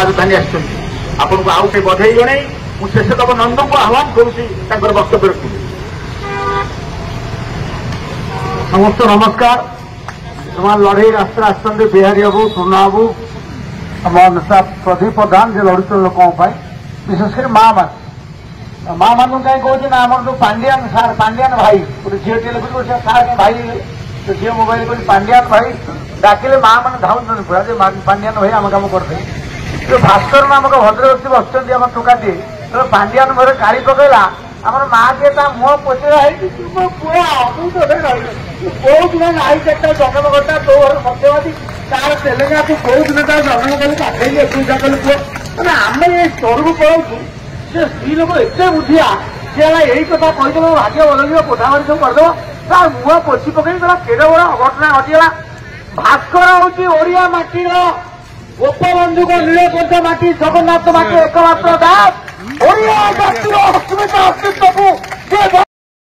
राजधानी आपको आउ से बधाई जन मुझे शेषदेव नंद को आह्वान करुच्ची वक्तव्य रखी। समस्त नमस्कार। लड़ई रास्ता आसते बिहारी बाबू सोना बाबू आम नेता प्रदीप प्रधान जो लड़ुच लोकों विशेषकर माँ मान कहीं कहे ना आम जो पांडियान सार पांडियान भाई गोटे झीटे लिखुच सार भाई तो झील मोबाइल कर पांडियान भाई डाकिले माँ मैंने धाउन पूरा पांडियान भाई आम कम करते जो भास्कर नामक भद्रव्यक्ति बसुँच आम टोकाटी तो पांडियान मेरे काढ़ी पकड़ा आम माँ के मुह पोचरा बहुत दिन आई चार्टा जन्म करता तो सत्यवादी तार तेलेगा तू बहुत दिन तार जन्म कलु पाखे एकुशा कलु पुह मैंने आम ये स्तर को पलाऊ से स्त्री लोक एत बुद्धिया सी यही कथा कहीदेव भाग्य बदल कोठाबाड़ी सब करदेव तार मुह पोछि पकई केड़े बड़ अघटना घटीगला। भास्कर हूँ ओडिया माटीर गोपबंधु नीलकंठ माटी जगन्नाथ माटी एकमात्र दास ओडिया जातिर अस्मिता